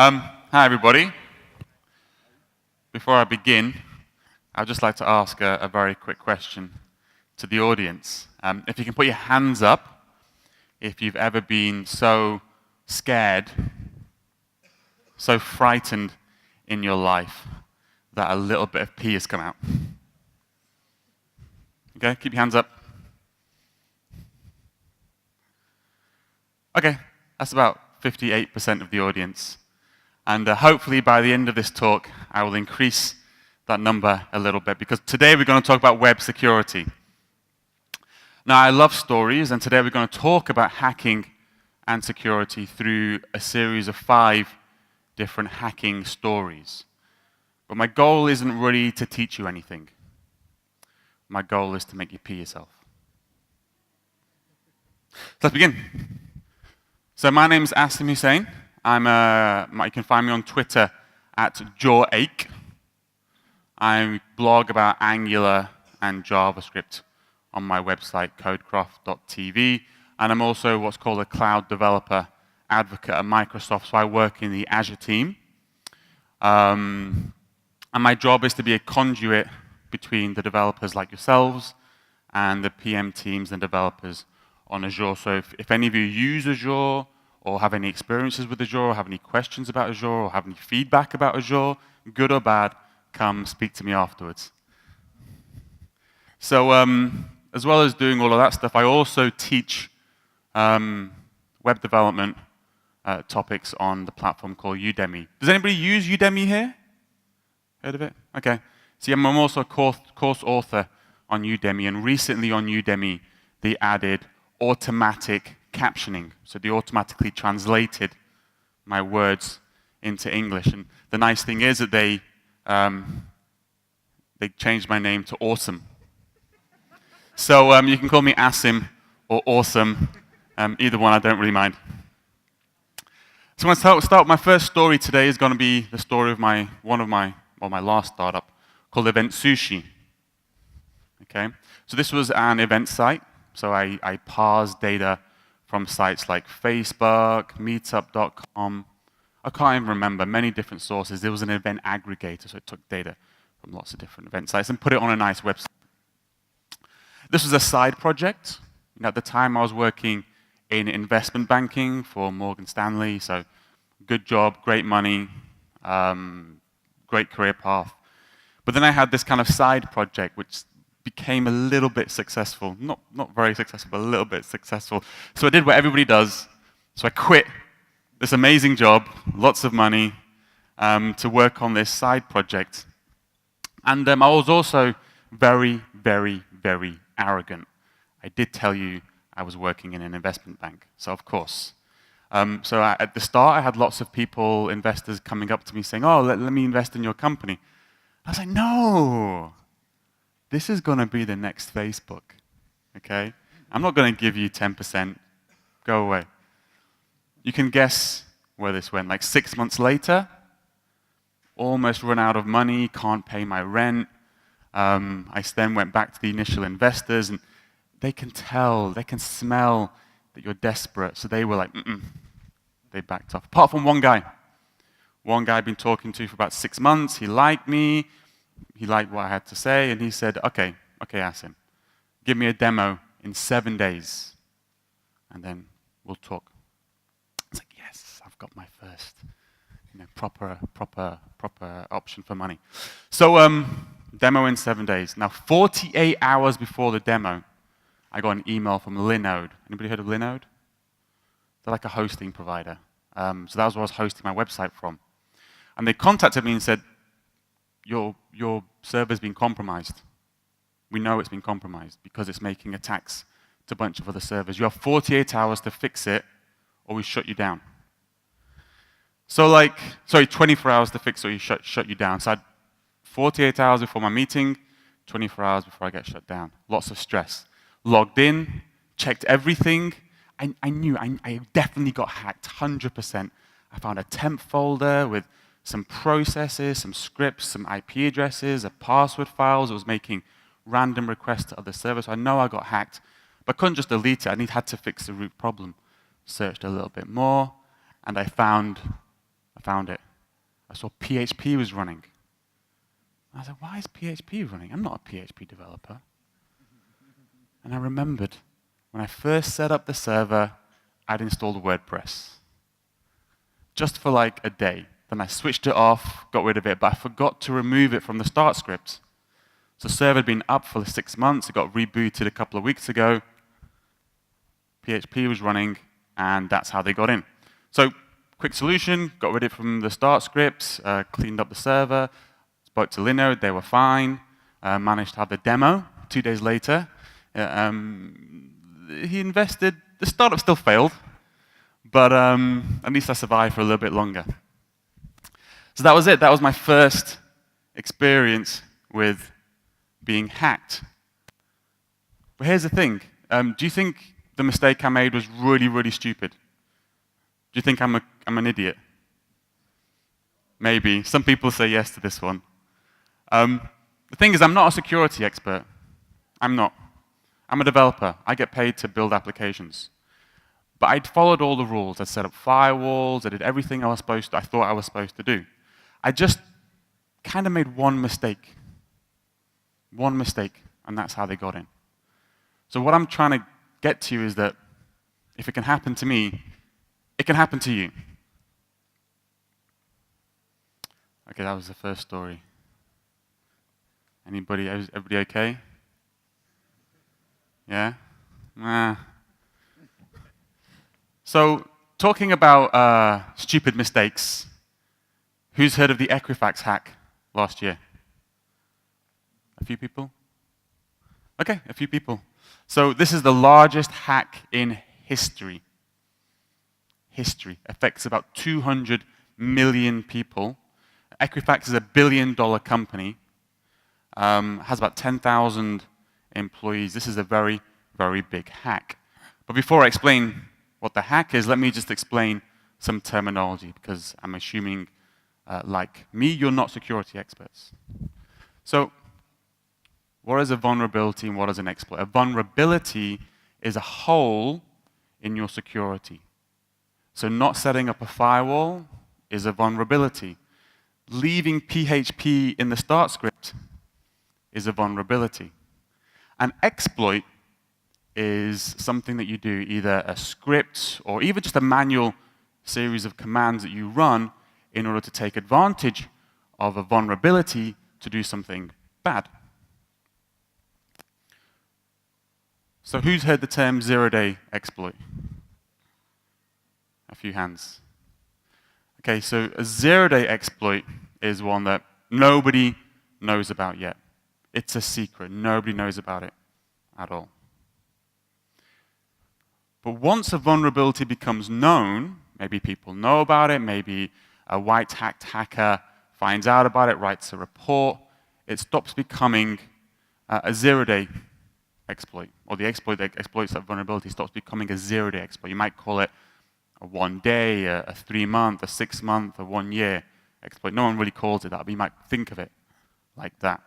Hi everybody. Before I begin, I'd just like to ask a very quick question to the audience. If you can put your hands up, if you've ever been so scared, so frightened in your life that a little bit of pee has come out. Okay, keep your hands up. Okay, that's about 58% of the audience. And hopefully by the end of this talk, I will increase that number a little bit, because today we're going to talk about web security. Now, I love stories, and today we're going to talk about hacking and security through a series of 5 different hacking stories. But my goal isn't really to teach you anything. My goal is to make you pee yourself. So let's begin. So my name's Asim Hussain. You can find me on Twitter at JawAche. I blog about Angular and JavaScript on my website, codecraft.tv. And I'm also what's called a cloud developer advocate at Microsoft, so I work in the Azure team. And my job is to be a conduit between the developers like yourselves and the PM teams and developers on Azure. So if any of you use Azure, or have any experiences with Azure, or have any questions about Azure, or have any feedback about Azure, good or bad, come speak to me afterwards. So as well as doing all of that stuff, I also teach web development topics on the platform called Udemy. Does anybody use Udemy here? Heard of it? Okay. See, I'm also a course author on Udemy, and recently on Udemy, they added automatic captioning. So they automatically translated my words into English. And the nice thing is that they changed my name to Awesome. So you can call me Asim or Awesome. Either one, I don't really mind. So I'm going to start. My first story today is going to be the story of my last startup called Event Sushi. Okay, so this was an event site. So I parsed data from sites like Facebook, Meetup.com. I can't even remember, many different sources. There was an event aggregator, so it took data from lots of different event sites and put it on a nice website. This was a side project. At the time, I was working in investment banking for Morgan Stanley, so good job, great money, great career path. But then I had this kind of side project, which became a little bit successful. Not very successful, but a little bit successful. So I did what everybody does. So I quit this amazing job, lots of money, to work on this side project. And I was also very, very, very arrogant. I did tell you I was working in an investment bank, so of course. At the start, I had lots of people, investors, coming up to me saying, oh, let me invest in your company. I was like, no. This is going to be the next Facebook, okay? I'm not going to give you 10%. Go away. You can guess where this went. Like 6 months later, almost run out of money, can't pay my rent. I then went back to the initial investors, and they can tell, they can smell that you're desperate. So they were like, They backed off. Apart from one guy. One guy I'd been talking to for about 6 months. He liked me. He liked what I had to say, and he said, okay, Asim, give me a demo in 7 days, and then we'll talk. I was like, yes, I've got my first proper option for money. So demo in 7 days. Now, 48 hours before the demo, I got an email from Linode. Anybody heard of Linode? They're like a hosting provider. So that was where I was hosting my website from. And they contacted me and said, your server's been compromised. We know it's been compromised because it's making attacks to a bunch of other servers. You have 48 hours to fix it, or we shut you down. So 24 hours to fix it, or you shut you down. So I had 48 hours before my meeting, 24 hours before I get shut down. Lots of stress. Logged in, checked everything. I knew I definitely got hacked, 100%. I found a temp folder with some processes, some scripts, some IP addresses, a password files. It was making random requests to other servers. So I know I got hacked, but I couldn't just delete it. I had to fix the root problem. Searched a little bit more, and I found I found it. I saw PHP was running. I said, why is PHP running? I'm not a PHP developer. And I remembered when I first set up the server, I'd installed WordPress. Just for like a day. Then I switched it off, got rid of it, but I forgot to remove it from the start script. So the server had been up for 6 months. It got rebooted a couple of weeks ago. PHP was running, and that's how they got in. So quick solution, got rid of it from the start scripts, cleaned up the server, spoke to Linode, they were fine, managed to have the demo 2 days later. He invested, the startup still failed, but at least I survived for a little bit longer. So that was it. That was my first experience with being hacked. But here's the thing. Do you think the mistake I made was really, really stupid? Do you think I'm an idiot? Maybe. Some people say yes to this one. The thing is, I'm not a security expert. I'm not. I'm a developer. I get paid to build applications. But I'd followed all the rules. I'd set up firewalls. I did everything I thought I was supposed to do. I just kind of made one mistake. One mistake, and that's how they got in. So what I'm trying to get to is that if it can happen to me, it can happen to you. Okay, that was the first story. Everybody okay? Yeah? So, talking about stupid mistakes, who's heard of the Equifax hack last year? A few people? Okay, a few people. So this is the largest hack in history. History. Affects about 200 million people. Equifax is a billion-dollar company. Has about 10,000 employees. This is a very, very big hack. But before I explain what the hack is, let me just explain some terminology, because I'm assuming, like me, you're not security experts. So, what is a vulnerability and what is an exploit? A vulnerability is a hole in your security. So not setting up a firewall is a vulnerability. Leaving PHP in the start script is a vulnerability. An exploit is something that you do, either a script or even just a manual series of commands that you run in order to take advantage of a vulnerability to do something bad. So who's heard the term zero-day exploit? A few hands. Okay, so a zero-day exploit is one that nobody knows about yet. It's a secret. Nobody knows about it at all. But once a vulnerability becomes known, maybe people know about it, maybe a white-hat hacker finds out about it, writes a report, it stops becoming a zero-day exploit, or the exploit that exploits that vulnerability stops becoming a zero-day exploit. You might call it a 1 day, a 3 month, a 6 month, a 1 year exploit. No one really calls it that, but you might think of it like that.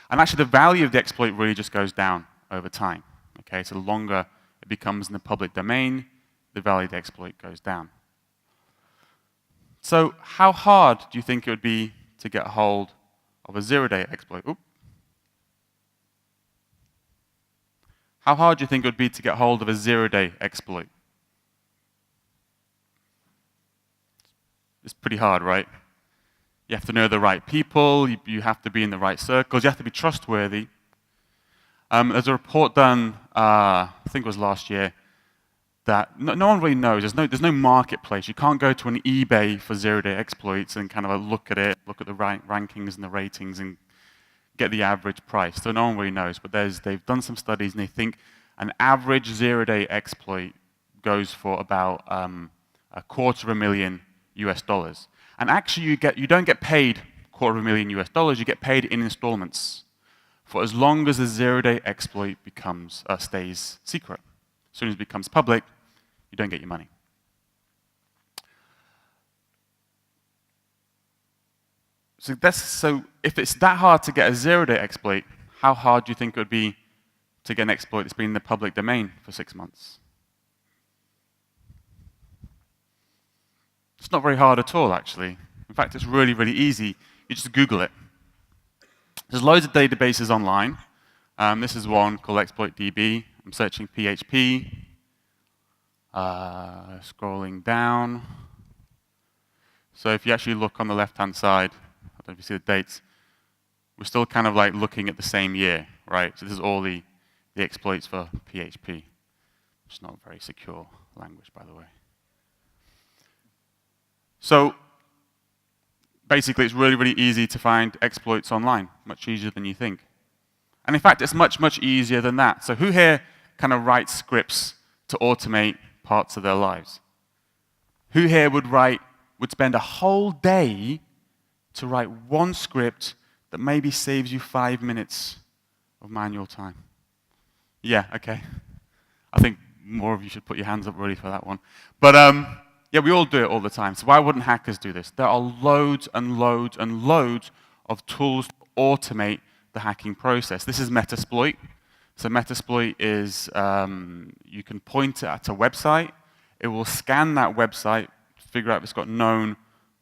And actually, the value of the exploit really just goes down over time. Okay, so the longer it becomes in the public domain, the value of the exploit goes down. So, how hard do you think it would be to get hold of a zero-day exploit? Oop. How hard do you think it would be to get hold of a zero-day exploit? It's pretty hard, right? You have to know the right people, you have to be in the right circles, you have to be trustworthy. There's a report done, I think it was last year, that no one really knows. There's no marketplace. You can't go to an eBay for zero-day exploits and kind of look at it, look at the rankings and the ratings and get the average price. So no one really knows. But they've done some studies and they think an average zero-day exploit goes for about $250,000 US. And actually you don't get paid $250,000 US, you get paid in installments for as long as the zero-day exploit stays secret. As soon as it becomes public, you don't get your money. So if it's that hard to get a zero-day exploit, how hard do you think it would be to get an exploit that's been in the public domain for 6 months? It's not very hard at all, actually. In fact, it's really, really easy. You just Google it. There's loads of databases online. This is one called ExploitDB. I'm searching PHP. Scrolling down. So if you actually look on the left-hand side, I don't know if you see the dates, we're still kind of like looking at the same year, right? So this is all the exploits for PHP, which is not a very secure language, by the way. So basically, it's really, really easy to find exploits online, much easier than you think. And in fact, it's much, much easier than that. So who here kind of writes scripts to automate parts of their lives? Who here would spend a whole day to write one script that maybe saves you 5 minutes of manual time? Yeah, okay. I think more of you should put your hands up really for that one. But yeah, we all do it all the time. So why wouldn't hackers do this? There are loads and loads and loads of tools to automate the hacking process. This is Metasploit. So Metasploit is, you can point it at a website. It will scan that website, figure out if it's got known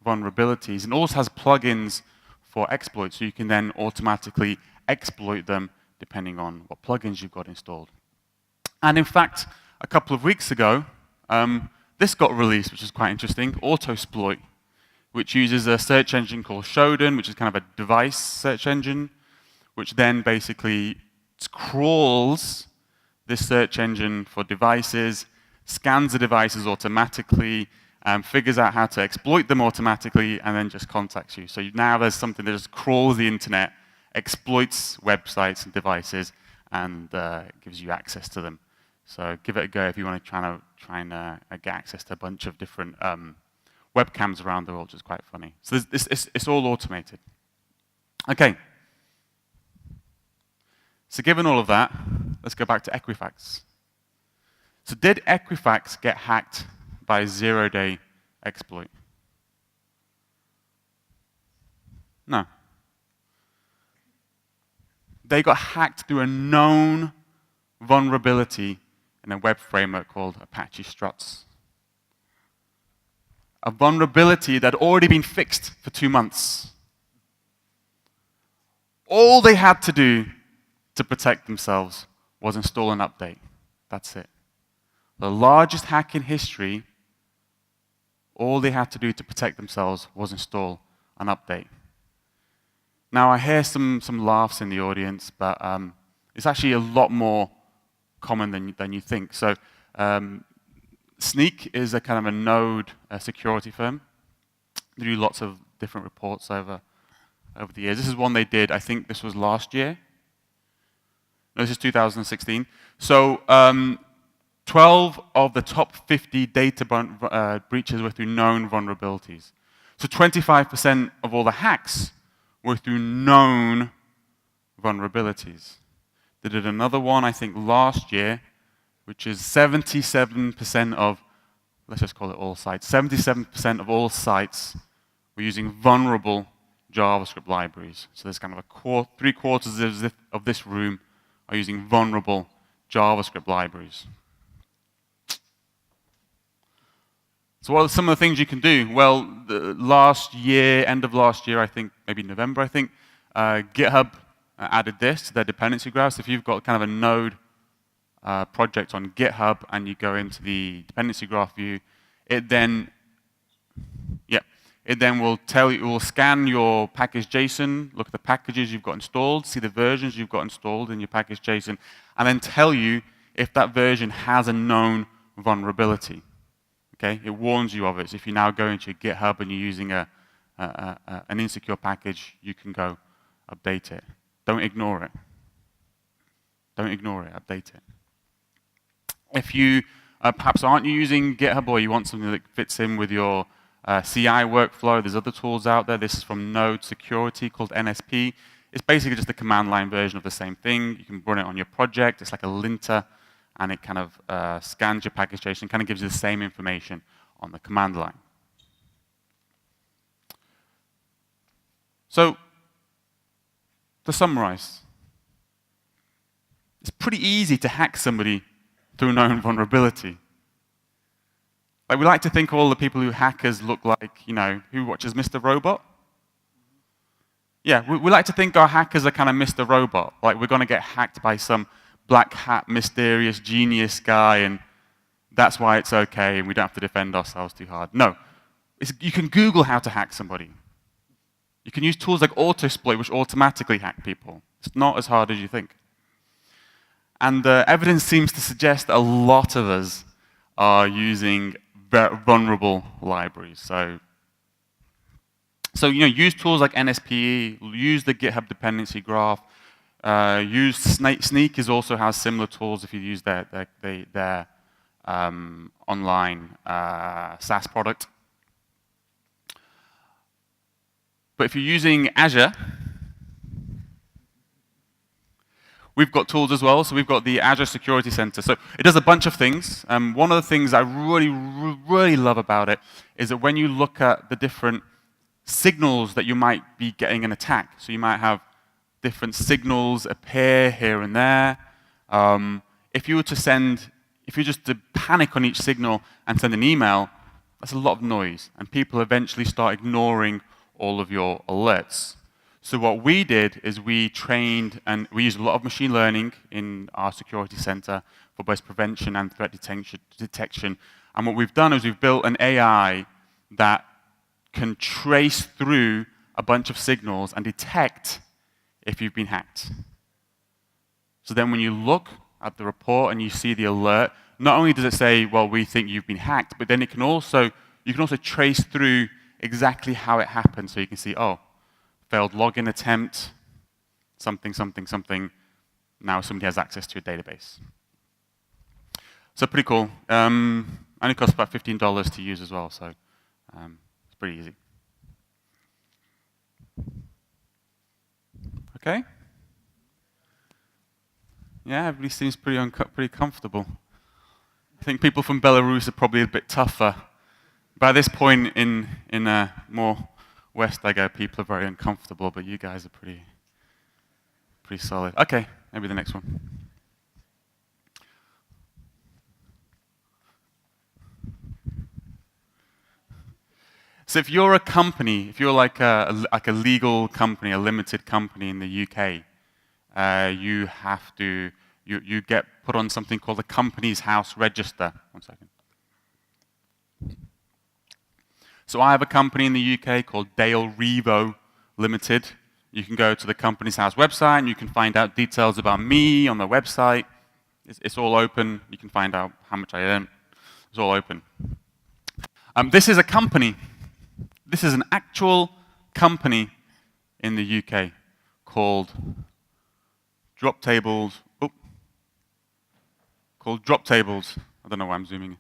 vulnerabilities, and also has plugins for exploits, so you can then automatically exploit them depending on what plugins you've got installed. And in fact, a couple of weeks ago, this got released, which is quite interesting, Autosploit, which uses a search engine called Shodan, which is kind of a device search engine, which then basically crawls this search engine for devices, scans the devices automatically, figures out how to exploit them automatically, and then just contacts you. So now there's something that just crawls the internet, exploits websites and devices, and gives you access to them. So give it a go if you want to try and get access to a bunch of different webcams around the world, which is quite funny. So it's all automated. Okay. So given all of that, let's go back to Equifax. So did Equifax get hacked by a zero-day exploit? No. They got hacked through a known vulnerability in a web framework called Apache Struts. A vulnerability that had already been fixed for 2 months. All they had to do to protect themselves was install an update. That's it. The largest hack in history, all they had to do to protect themselves was install an update. Now, I hear some laughs in the audience, but it's actually a lot more common than you think. So Sneak is a kind of a node security firm. They do lots of different reports over the years. This is one they did, I think this was last year. No, this is 2016. So 12 of the top 50 data breaches were through known vulnerabilities. So 25% of all the hacks were through known vulnerabilities. They did another one, I think, last year, which is 77% of, let's just call it all sites, 77% of all sites were using vulnerable JavaScript libraries. So there's kind of three-quarters of this room are using vulnerable JavaScript libraries. So what are some of the things you can do? Well, last year, end of last year, I think, maybe November, I think, GitHub added this to their dependency graph. So if you've got kind of a node project on GitHub and you go into the dependency graph view, it then will tell you, it will scan your package JSON, look at the packages you've got installed, see the versions you've got installed in your package JSON, and then tell you if that version has a known vulnerability. Okay? It warns you of it. So if you now go into your GitHub and you're using an insecure package, you can go update it. Don't ignore it. Don't ignore it. Update it. If you perhaps aren't using GitHub or you want something that fits in with your CI workflow, there's other tools out there. This is from Node Security called NSP. It's basically just a command line version of the same thing. You can run it on your project. It's like a linter, and it kind of scans your package JSON, kind of gives you the same information on the command line. So, to summarize, it's pretty easy to hack somebody through a known vulnerability. Like, we like to think all the people who hackers look like, who watches Mr. Robot? Yeah, we like to think our hackers are kind of Mr. Robot. Like, we're going to get hacked by some black hat, mysterious genius guy, and that's why it's okay, and we don't have to defend ourselves too hard. No. You can Google how to hack somebody. You can use tools like Autoexploit, which automatically hack people. It's not as hard as you think. And evidence seems to suggest that a lot of us are using vulnerable libraries. So use tools like NSPE, use the GitHub dependency graph, use Sneak also has similar tools if you use their online SaaS product. But if you're using Azure, we've got tools as well. So we've got the Azure Security Center. So it does a bunch of things. One of the things I really love about it is that when you look at the different signals that you might be getting an attack, so you might have different signals appear here and there. If you just to panic on each signal and send an email, that's a lot of noise, and people eventually start ignoring all of your alerts. So what we did is we trained, and we used a lot of machine learning in our security center for both prevention and threat detection. And what we've done is we've built an AI that can trace through a bunch of signals and detect if you've been hacked. So then when you look at the report and you see the alert, not only does it say, well, we think you've been hacked, but then you can also trace through exactly how it happened. So you can see, oh, failed login attempt, something, something, something. Now somebody has access to a database. So pretty cool. Only costs about $15 to use as well, so it's pretty easy. Okay? Yeah, everybody seems pretty comfortable. I think people from Belarus are probably a bit tougher. By this point in more west I go, people are very uncomfortable, but you guys are pretty solid. Okay, maybe the next one. So if you're a company, if you're like a legal company, a limited company in the UK, you get put on something called the Companies House Register. One second. So I have a company in the UK called Dale Revo Limited. You can go to the Companies House website and you can find out details about me on the website. It's all open. You can find out how much I earn. It's all open. This is a company. This is an actual company in the UK called Drop Tables. Called Drop Tables. I don't know why I'm zooming in.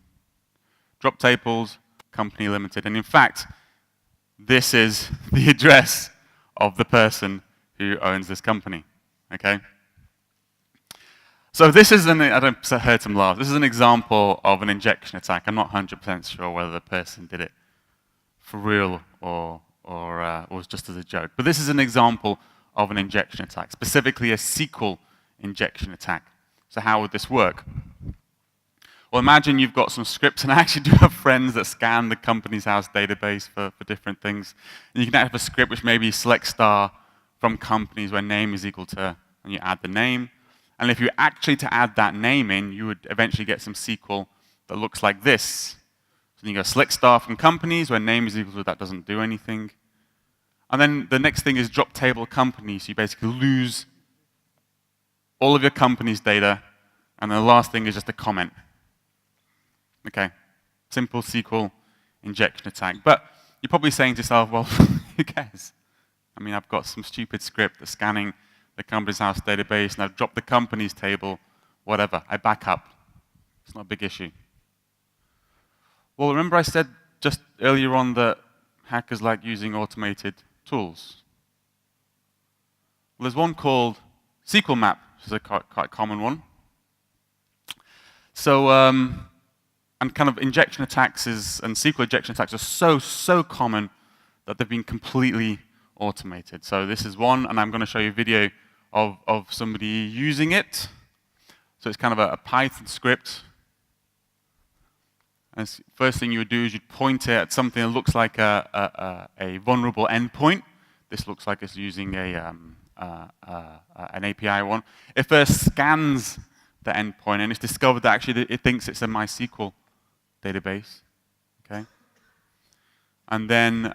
Drop Tables Company Limited. And in fact, this is the address of the person who owns this company. Okay? So this is I heard some laughs. This is an example of an injection attack. I'm not 100% sure whether the person did it for real or was just as a joke. But this is an example of an injection attack, specifically a SQL injection attack. So how would this work? Well, imagine you've got some scripts, and I actually do have friends that scan the Companies House database for different things. And you can have a script which maybe select star from companies where name is equal to, and you add the name. And if you actually to add that name in, you would eventually get some SQL that looks like this. So you go select star from companies where name is equal to, that doesn't do anything. And then the next thing is drop table companies. So you basically lose all of your company's data. And then the last thing is just a comment. Okay, simple SQL injection attack. But you're probably saying to yourself, well, who cares? I mean, I've got some stupid script that's scanning the Companies House database, and I've dropped the companies table, whatever. I back up. It's not a big issue. Well, remember I said just earlier on that hackers like using automated tools? Well, there's one called SQL Map, which is a quite common one. So, and kind of injection attacks and SQL injection attacks are so common that they've been completely automated. So this is one, and I'm going to show you a video of somebody using it. So it's kind of a Python script. And first thing you would do is you'd point it at something that looks like a vulnerable endpoint. This looks like it's using an API one. It first scans the endpoint, and it's discovered that actually it thinks it's a MySQL database. Okay. And then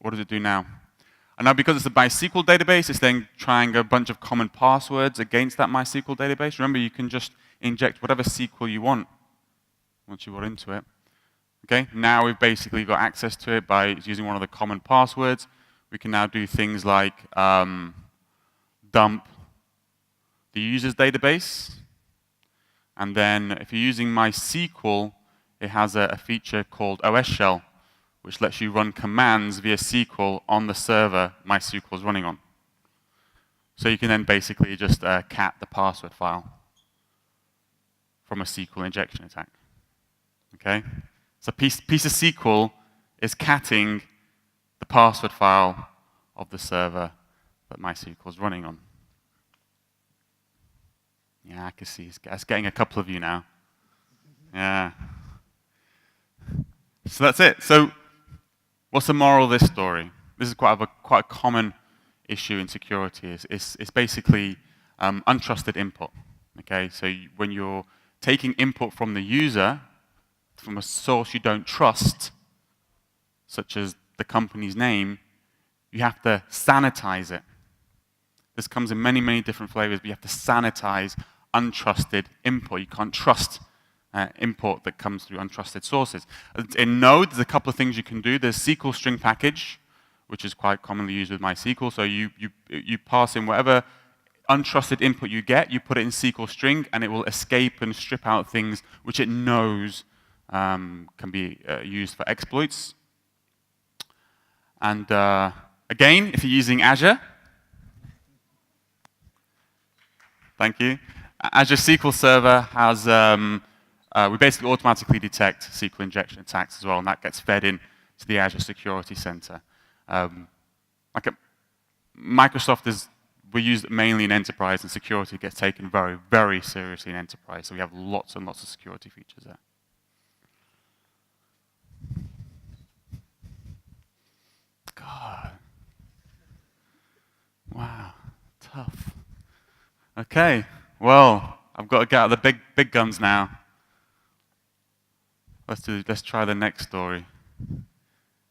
what does it do now? And now because it's a MySQL database, it's then trying a bunch of common passwords against that MySQL database. Remember, you can just inject whatever SQL you want once you got into it. Okay, now we've basically got access to it by using one of the common passwords. We can now do things like dump the user's database. And then if you're using MySQL, it has a feature called OS shell, which lets you run commands via SQL on the server MySQL is running on. So you can then basically just cat the password file from a SQL injection attack. Okay? So a piece of SQL is catting the password file of the server that MySQL is running on. Yeah, I can see it's getting a couple of you now. Yeah. So that's it. So what's the moral of this story? This is quite a common issue in security. It's basically untrusted input. Okay, so when you're taking input from the user, from a source you don't trust, such as the company's name, you have to sanitize it. This comes in many, many different flavors, but you have to sanitize untrusted input. You can't trust input that comes through untrusted sources. In Node, there's a couple of things you can do. There's SQL string package, which is quite commonly used with MySQL. So you pass in whatever untrusted input you get, you put it in SQL string, and it will escape and strip out things which it knows can be used for exploits. And again, if you're using Azure, thank you. Azure SQL Server has, we basically automatically detect SQL injection attacks as well, and that gets fed in to the Azure Security Center. Microsoft we use it mainly in enterprise, and security gets taken very, very seriously in enterprise. So we have lots and lots of security features there. God. Wow, tough. Okay, well, I've got to get out the big guns now. Let's try the next story.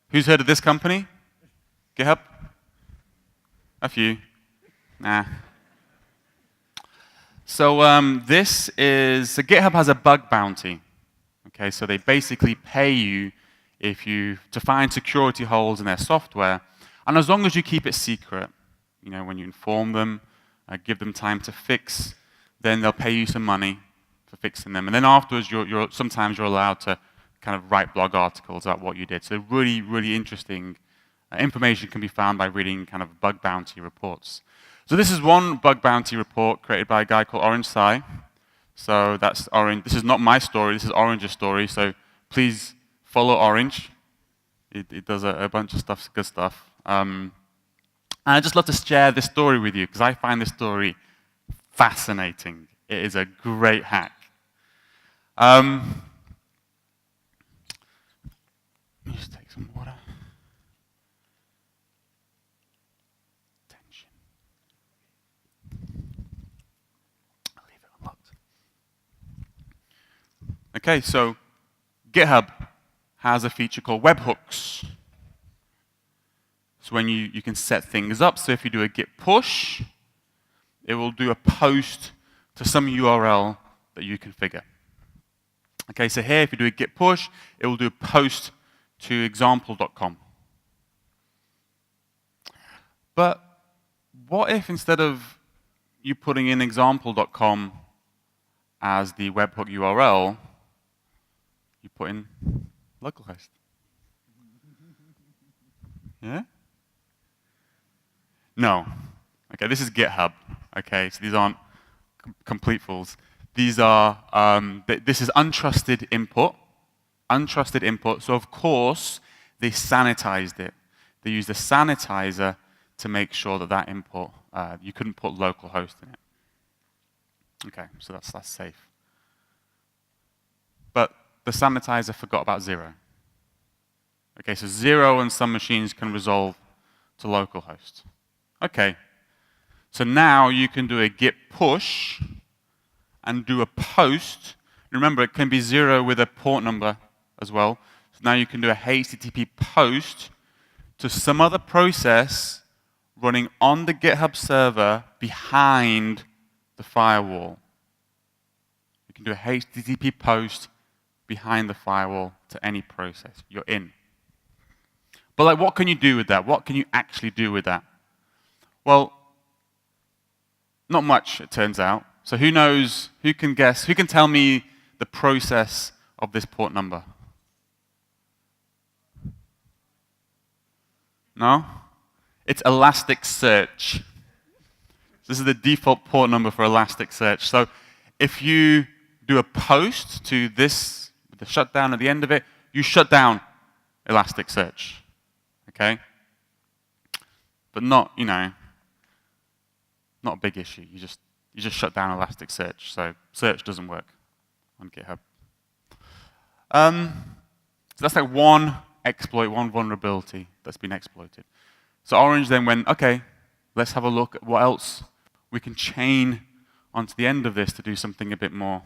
Who's heard of this company? GitHub? A few. Nah. So GitHub has a bug bounty. Okay, so they basically pay you to find security holes in their software, and as long as you keep it secret, when you inform them, give them time to fix, then they'll pay you some money for fixing them, and then afterwards, sometimes you're allowed to kind of write blog articles about what you did. So really, really interesting information can be found by reading kind of bug bounty reports. So this is one bug bounty report created by a guy called Orange Sai. So that's Orange. This is not my story. This is Orange's story. So please follow Orange. It does a bunch of stuff, good stuff. And I'd just love to share this story with you because I find this story fascinating. It is a great hack. Let me just take some water. Tension. I'll leave it unlocked. Okay, so GitHub has a feature called Webhooks. So when you can set things up, so if you do a git push, it will do a post to some URL that you configure. Okay, so here, if you do a git push, it will do a post to example.com. But what if instead of you putting in example.com as the webhook URL, you put in localhost? Yeah? No. Okay, this is GitHub. Okay, so these aren't complete fools. These are, this is untrusted input. Untrusted input, so of course, they sanitized it. They used a sanitizer to make sure that input, you couldn't put localhost in it. Okay, so that's safe. But the sanitizer forgot about 0. Okay, so 0 on some machines can resolve to localhost. Okay, so now you can do a git push and do a post. Remember, it can be 0 with a port number as well. So now you can do a HTTP post to some other process running on the GitHub server behind the firewall. You can do a HTTP post behind the firewall to any process. You're in. But like, what can you do with that? What can you actually do with that? Well, not much, it turns out. So who knows, who can guess, who can tell me the process of this port number? No? It's Elasticsearch. This is the default port number for Elasticsearch. So if you do a post to this, with the shutdown at the end of it, you shut down Elasticsearch. Okay? But not, not a big issue. You just shut down Elasticsearch. So search doesn't work on GitHub. So that's like one exploit, one vulnerability that's been exploited. So Orange then went, okay, let's have a look at what else we can chain onto the end of this to do something a bit more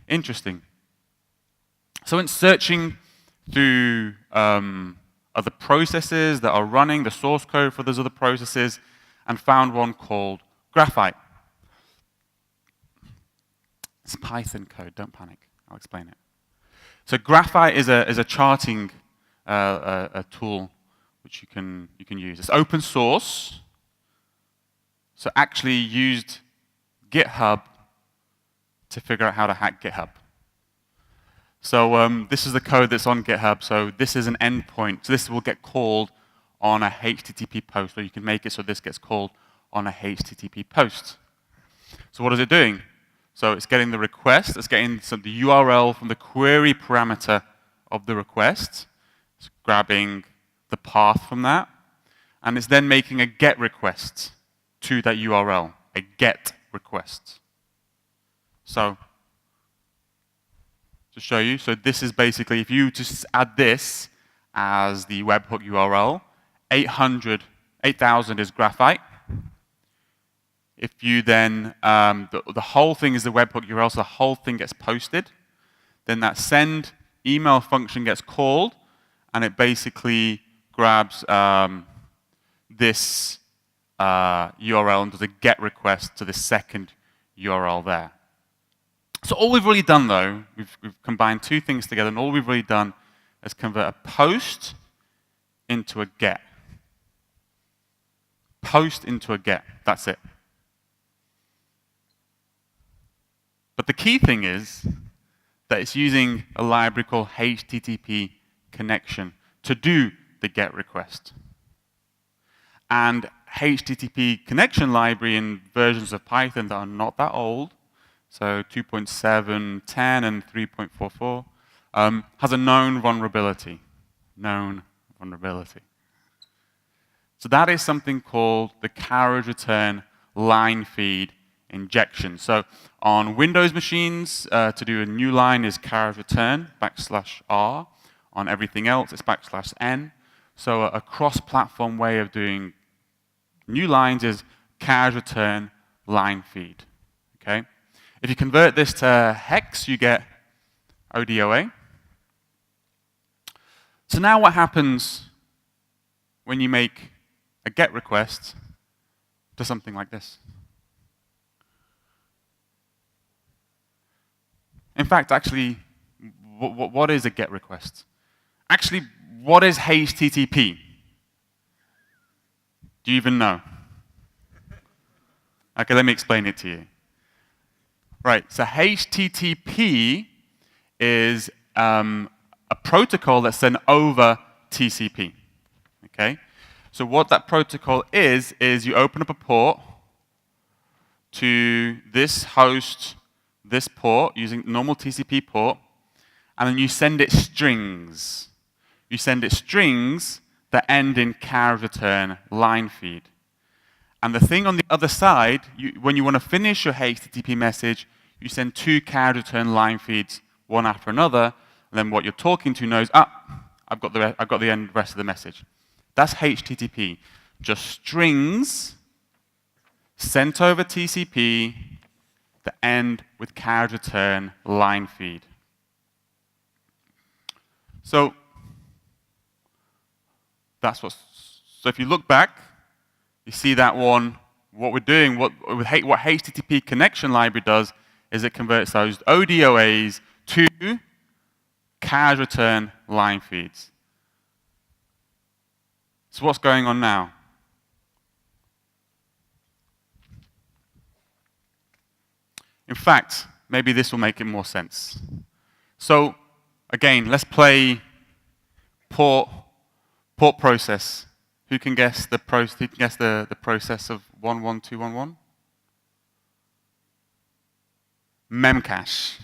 interesting. So in searching through other processes that are running, the source code for those other processes, and found one called Graphite. It's Python code, don't panic, I'll explain it. So Graphite is a charting a tool which you can use. It's open source, so actually used GitHub to figure out how to hack GitHub. So this is the code that's on GitHub. So this is an endpoint. So this will get called on a HTTP post, or you can make it so this gets called on a HTTP post. So what is it doing? So it's getting the request. It's getting the URL from the query parameter of the request. It's grabbing the path from that. And it's then making a GET request to that URL, a GET request. So to show you, so this is basically, if you just add this as the webhook URL, 8,000 is Graphite. If you then, the whole thing is the webhook URL, so the whole thing gets posted. Then that send email function gets called, and it basically grabs this URL and does a GET request to the second URL there. So all we've really done, though, we've combined two things together, and all we've really done is convert a post into a GET. Post into a GET. That's it. But the key thing is that it's using a library called HTTP connection to do the GET request. And HTTP connection library in versions of Python that are not that old, so 2.7, 10, and 3.44, has a known vulnerability. Known vulnerability. So that is something called the carriage return line feed injection. So on Windows machines, to do a new line is carriage return \R. On everything else, it's \N. So a cross-platform way of doing new lines is carriage return line feed. Okay? If you convert this to hex, you get ODOA. So now what happens when you make a GET request to something like this? In fact, actually, what is a GET request? Actually, what is HTTP? Do you even know? Okay, let me explain it to you. Right, so HTTP is a protocol that's sent over TCP. Okay? So what that protocol is you open up a port to this host, this port, using normal TCP port, and then you send it strings. You send it strings that end in carriage return line feed. And the thing on the other side, when you want to finish your HTTP message, you send two carriage return line feeds, one after another, and then what you're talking to knows, I've got the rest of the message. That's HTTP. Just strings sent over TCP that end with carriage return line feed. So so if you look back, you see that one. What we're doing, what HTTP connection library does is it converts those ODOAs to carriage return line feeds. So what's going on now? In fact, maybe this will make it more sense. So again, let's play port process. Who can guess the process of 11211? Memcache.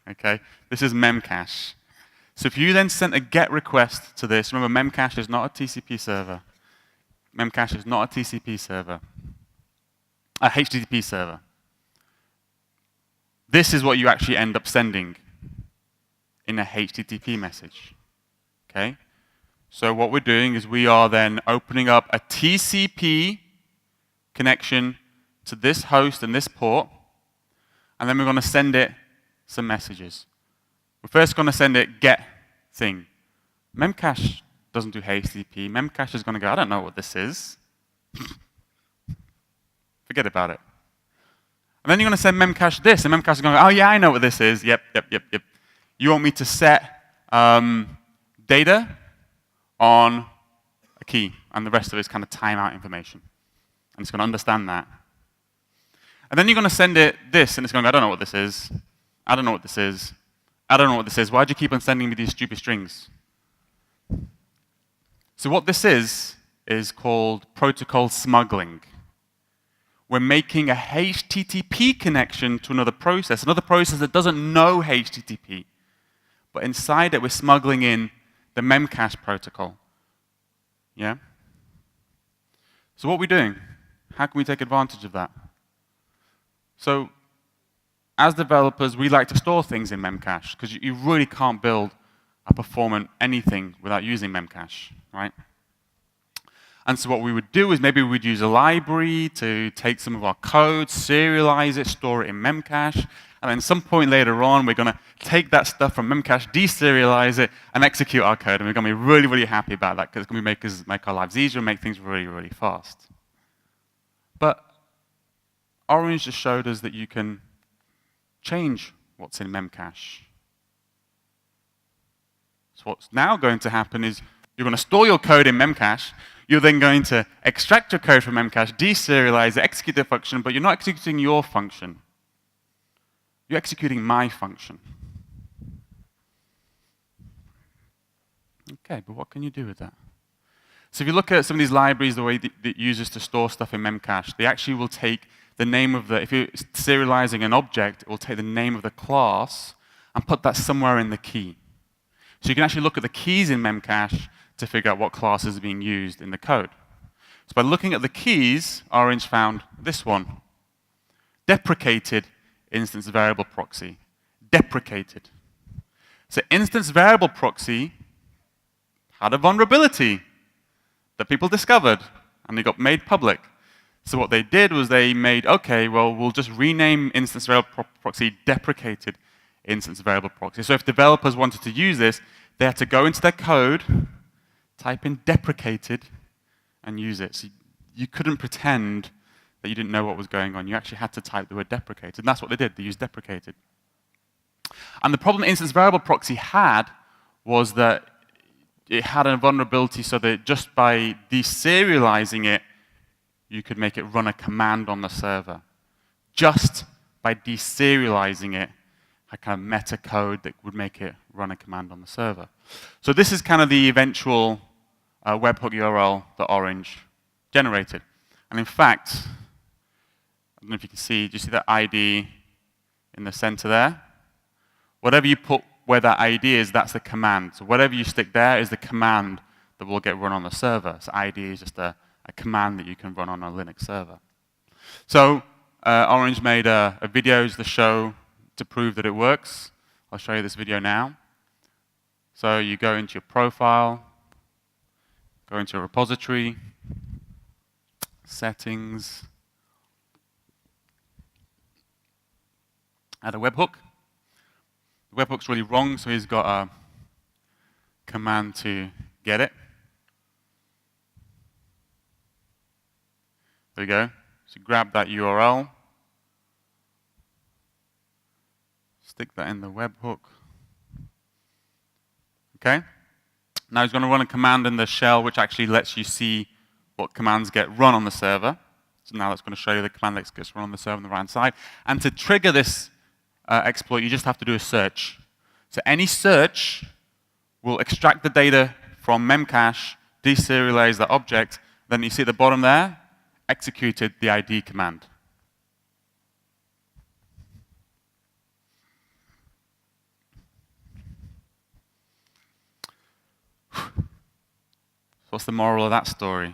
Okay, this is Memcache. So if you then sent a GET request to this, remember Memcache is not a TCP server. Memcache is not a TCP server. A HTTP server. This is what you actually end up sending in a HTTP message. Okay? So what we're doing is we are then opening up a TCP connection to this host and this port, and then we're going to send it some messages. We're first going to send it GET thing. Memcache doesn't do HTTP. Memcache is going to go, I don't know what this is. Forget about it. And then you're going to send Memcache this, and Memcache is going to go, oh yeah, I know what this is. Yep. You want me to set data on a key, and the rest of it is kind of timeout information. And it's going to understand that. And then you're going to send it this, and it's going to go, I don't know what this is. I don't know what this is. I don't know what this is. Why do you keep on sending me these stupid strings? So what this is called protocol smuggling. We're making a HTTP connection to another process that doesn't know HTTP. But inside it, we're smuggling in the Memcache protocol. Yeah? So what are we doing? How can we take advantage of that? So as developers, we like to store things in Memcache because you really can't build a performant anything without using Memcache, right? And so what we would do is maybe we'd use a library to take some of our code, serialize it, store it in Memcache, and then some point later on, we're going to take that stuff from Memcache, deserialize it, and execute our code. And we're going to be really, really happy about that because it's going to make our lives easier and make things really, really fast. But Orange just showed us that you can change what's in Memcache. So what's now going to happen is you're going to store your code in Memcache. You're then going to extract your code from Memcache, deserialize it, execute the function, but you're not executing your function. You're executing my function. Okay, but what can you do with that? So if you look at some of these libraries, the way that it uses to store stuff in Memcache, they actually will take the name of if you're serializing an object, it will take the name of the class and put that somewhere in the key. So you can actually look at the keys in Memcache to figure out what classes are being used in the code. So by looking at the keys, Orange found this one. Deprecated instance variable proxy. Deprecated. So instance variable proxy had a vulnerability that people discovered, and they got made public. So what they did was they made, okay, well, we'll just rename instance variable proxy deprecated instance variable proxy. So if developers wanted to use this, they had to go into their code, type in deprecated, and use it. So you couldn't pretend that you didn't know what was going on. You actually had to type the word deprecated. And that's what they did. They used deprecated. And the problem instance variable proxy had was that it had a vulnerability so that just by deserializing it, you could make it run a command on the server. Just by deserializing it, a kind of meta code that would make it run a command on the server. So this is kind of the eventual webhook URL that Orange generated. And in fact, I don't know if you can see, do you see that ID in the center there? Whatever you put where that ID is, that's the command. So whatever you stick there is the command that will get run on the server. So ID is just a command that you can run on a Linux server. So Orange made a video to show to prove that it works. I'll show you this video now. So you go into your profile, go into a repository, settings, add a webhook. The webhook's really wrong, so he's got a command to get it. There we go. So grab that URL, stick that in the webhook. Okay? Now he's going to run a command in the shell which actually lets you see what commands get run on the server. So now that's going to show you the command that gets run on the server on the right side. And to trigger this exploit, you just have to do a search. So any search will extract the data from Memcache, deserialize that object, then you see at the bottom there, executed the ID command. So what's the moral of that story?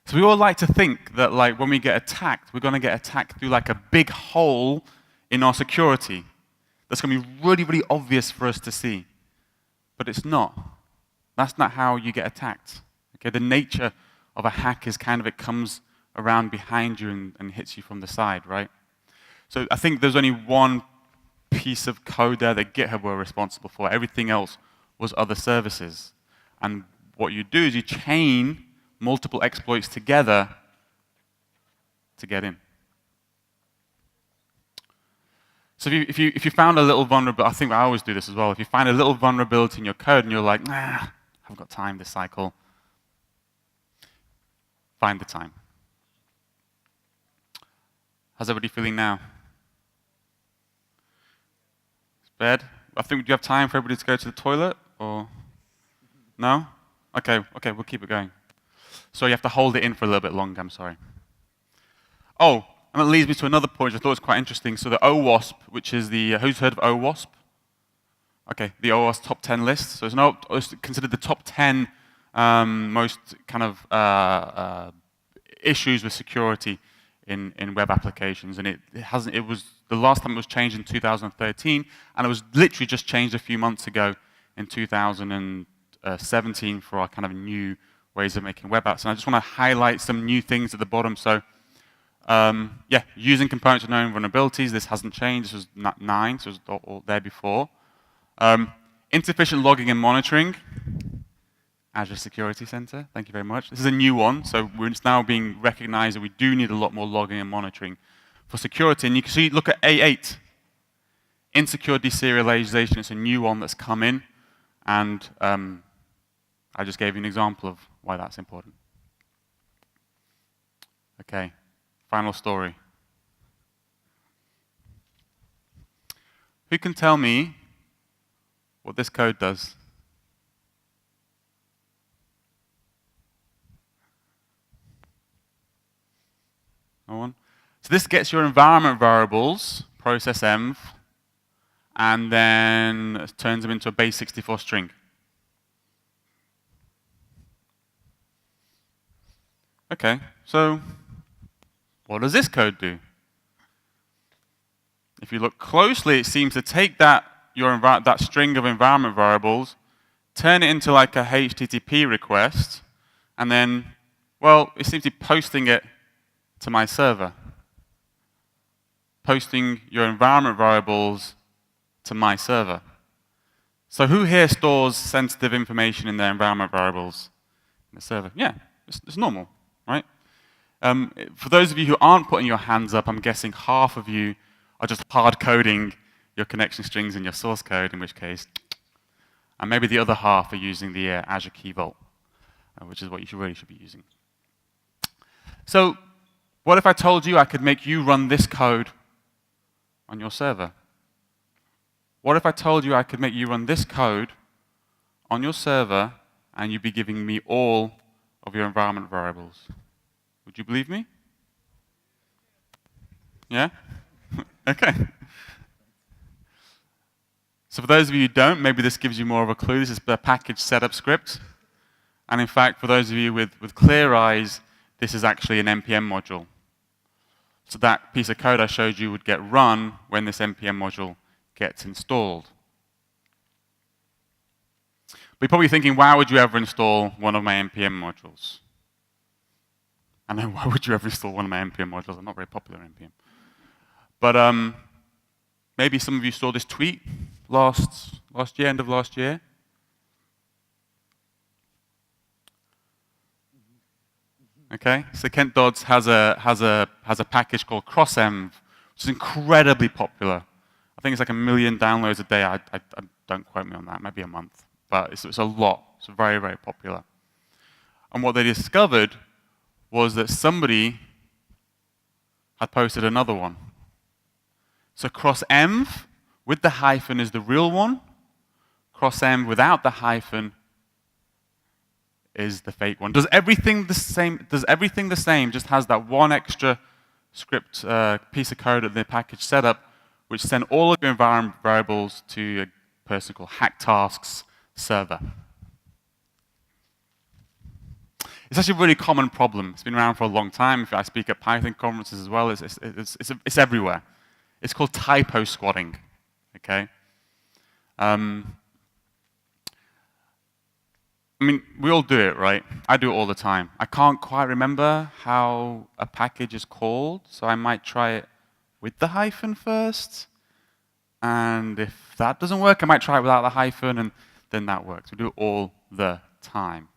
So we all like to think that like when we get attacked, we're going to get attacked through like a big hole in our security. That's going to be really, really obvious for us to see. But it's not. That's not how you get attacked. Okay, the nature of a hack is kind of it comes around behind you and hits you from the side, right? So I think there's only one piece of code there that GitHub were responsible for. Everything else was other services. And what you do is you chain multiple exploits together to get in. So if you found a little vulnerability, I think I always do this as well. If you find a little vulnerability in your code and you're like, nah, I haven't got time this cycle, find the time. How's everybody feeling now? It's bad? I think, do you have time for everybody to go to the toilet? Or no? Okay, we'll keep it going. So you have to hold it in for a little bit longer, I'm sorry. Oh, and that leads me to another point which I thought was quite interesting. So the OhWASP, which is the, who's heard of OhWASP? Okay, the OhWASP top 10 list. So it's considered the top 10 most kind of issues with security in web applications. And it was, the last time it was changed in 2013, and it was literally just changed a few months ago in 2017 for our kind of new ways of making web apps. And I just want to highlight some new things at the bottom. So yeah, using components with known vulnerabilities, this hasn't changed. This was 9, so it was all there before. Insufficient logging and monitoring. Azure Security Center, thank you very much. This is a new one, so it's now being recognized that we do need a lot more logging and monitoring for security. And you can see, look at A8. Insecure deserialization is a new one that's come in, and I just gave you an example of why that's important. Okay, final story. Who can tell me what this code does? No one? So this gets your environment variables, process env, and then turns them into a base 64 string. Okay, so what does this code do? If you look closely, it seems to take that string of environment variables, turn it into like a HTTP request, and then, well, it seems to be posting it to my server. Posting your environment variables to my server. So who here stores sensitive information in their environment variables in the server? Yeah, it's normal, right? For those of you who aren't putting your hands up, I'm guessing half of you are just hard coding your connection strings in your source code, in which case, and maybe the other half are using the Azure Key Vault, which is what you really should be using. So what if I told you I could make you run this code on your server? What if I told you I could make you run this code on your server and you'd be giving me all of your environment variables? Would you believe me? Yeah? Okay. So for those of you who don't, maybe this gives you more of a clue. This is the package setup script. And in fact, for those of you with clear eyes, this is actually an NPM module. So that piece of code I showed you would get run when this NPM module gets installed. But you're probably thinking, why would you ever install one of my NPM modules? I know, why would you ever install one of my NPM modules? I'm not very popular in NPM. But maybe some of you saw this tweet last year, end of last year. Okay, so Kent Dodds has a package called CrossEnv, which is incredibly popular. I think it's like 1 million downloads a day. I don't quote me on that, maybe a month, but it's a lot. It's very, very popular. And what they discovered was that somebody had posted another one. So CrossEnv with the hyphen is the real one. CrossEnv without the hyphen is the fake one. Does everything the same? Does everything the same? Just has that one extra script piece of code at the package setup, which send all of your environment variables to a person called hacktasks server. It's actually a really common problem. It's been around for a long time. I speak at Python conferences as well. It's everywhere. It's called typo squatting. Okay. I mean, we all do it, right? I do it all the time. I can't quite remember how a package is called, so I might try it with the hyphen first. And if that doesn't work, I might try it without the hyphen, and then that works. We do it all the time.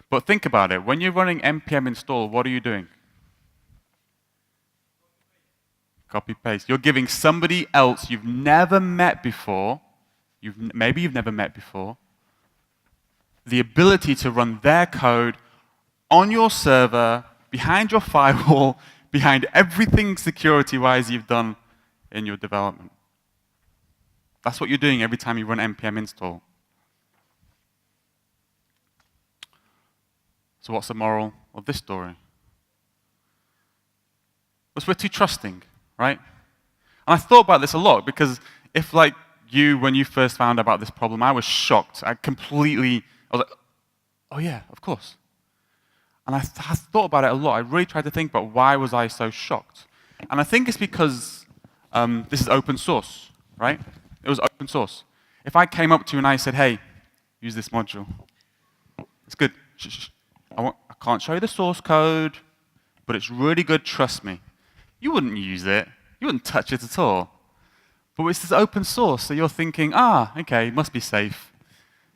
But think about it. When you're running npm install, what are you doing? Copy paste. You're giving somebody else you've never met before, maybe you've never met before, the ability to run their code on your server, behind your firewall, behind everything security-wise you've done in your development. That's what you're doing every time you run npm install. So what's the moral of this story? Well, we're too trusting, right? And I thought about this a lot because if, like you, when you first found out about this problem, I was shocked. I was like, oh yeah, of course. And I thought about it a lot. I really tried to think about why was I so shocked. And I think it's because this is open source, right? It was open source. If I came up to you and I said, hey, use this module. It's good. I can't show you the source code, but it's really good, trust me. You wouldn't use it. You wouldn't touch it at all. But it's this open source, so you're thinking, okay, it must be safe.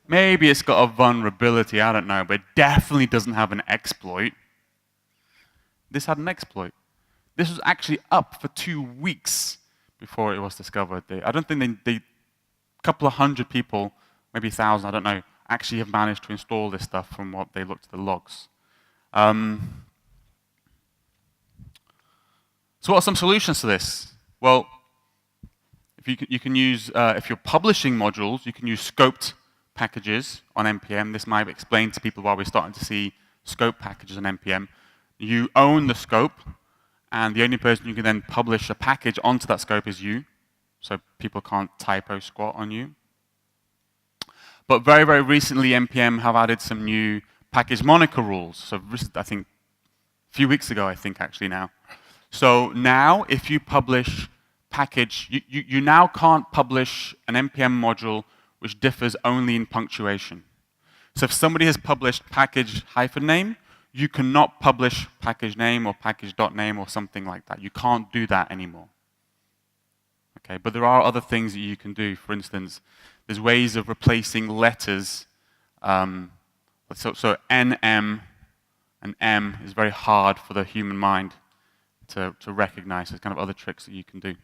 Maybe it's got a vulnerability, I don't know, but it definitely doesn't have an exploit. This had an exploit. This was actually up for 2 weeks before it was discovered. I don't think a couple of hundred people, maybe 1,000, I don't know, actually have managed to install this stuff from what they looked at the logs. So what are some solutions to this? Well, you can use, if you're publishing modules, you can use scoped packages on npm. This might explain to people why we're starting to see scope packages on npm. You own the scope, and the only person you can then publish a package onto that scope is you, so people can't typo squat on you. But very, very recently, npm have added some new package moniker rules. So I think a few weeks ago, I think actually now. So now, if you publish package, you now can't publish an npm module which differs only in punctuation. So if somebody has published package -name, you cannot publish package name or package.name or something like that. You can't do that anymore. Okay, but there are other things that you can do. For instance, there's ways of replacing letters. So NM and M is very hard for the human mind to recognize. There's kind of other tricks that you can do.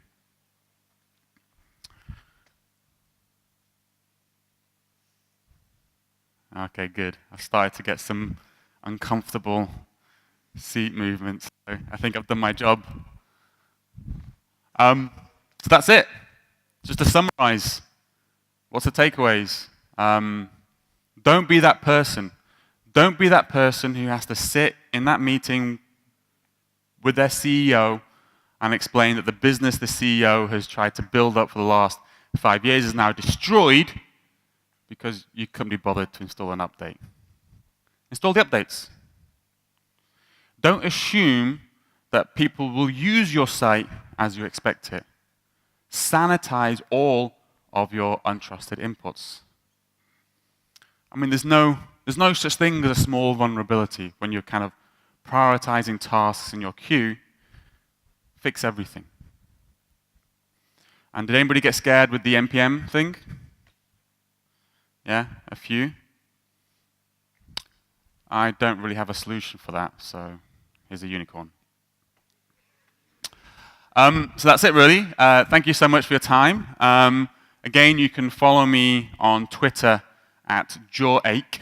Okay, good. I've started to get some uncomfortable seat movements. So I think I've done my job. So that's it. Just to summarize, what's the takeaways? Don't be that person. Don't be that person who has to sit in that meeting with their CEO and explain that the business the CEO has tried to build up for the last 5 years is now destroyed because you couldn't be bothered to install an update. Install the updates. Don't assume that people will use your site as you expect it. Sanitize all of your untrusted inputs. I mean, there's no such thing as a small vulnerability when you're kind of prioritizing tasks in your queue. Fix everything. And did anybody get scared with the NPM thing? Yeah, a few. I don't really have a solution for that, so here's a unicorn. So that's it, really. Thank you so much for your time. Again, you can follow me on Twitter at jawache,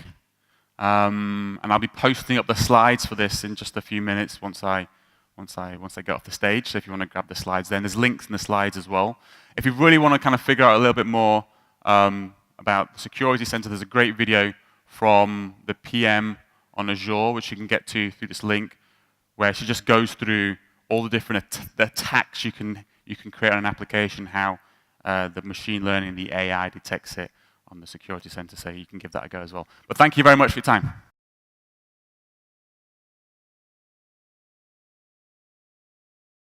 and I'll be posting up the slides for this in just a few minutes once I get off the stage. So if you want to grab the slides, then there's links in the slides as well. If you really want to kind of figure out a little bit more about the Security Center, there's a great video from the PM on Azure, which you can get to through this link, where she just goes through all the different attacks you can create on an application, how the machine learning, the AI detects it on the Security Center, so you can give that a go as well. But thank you very much for your time.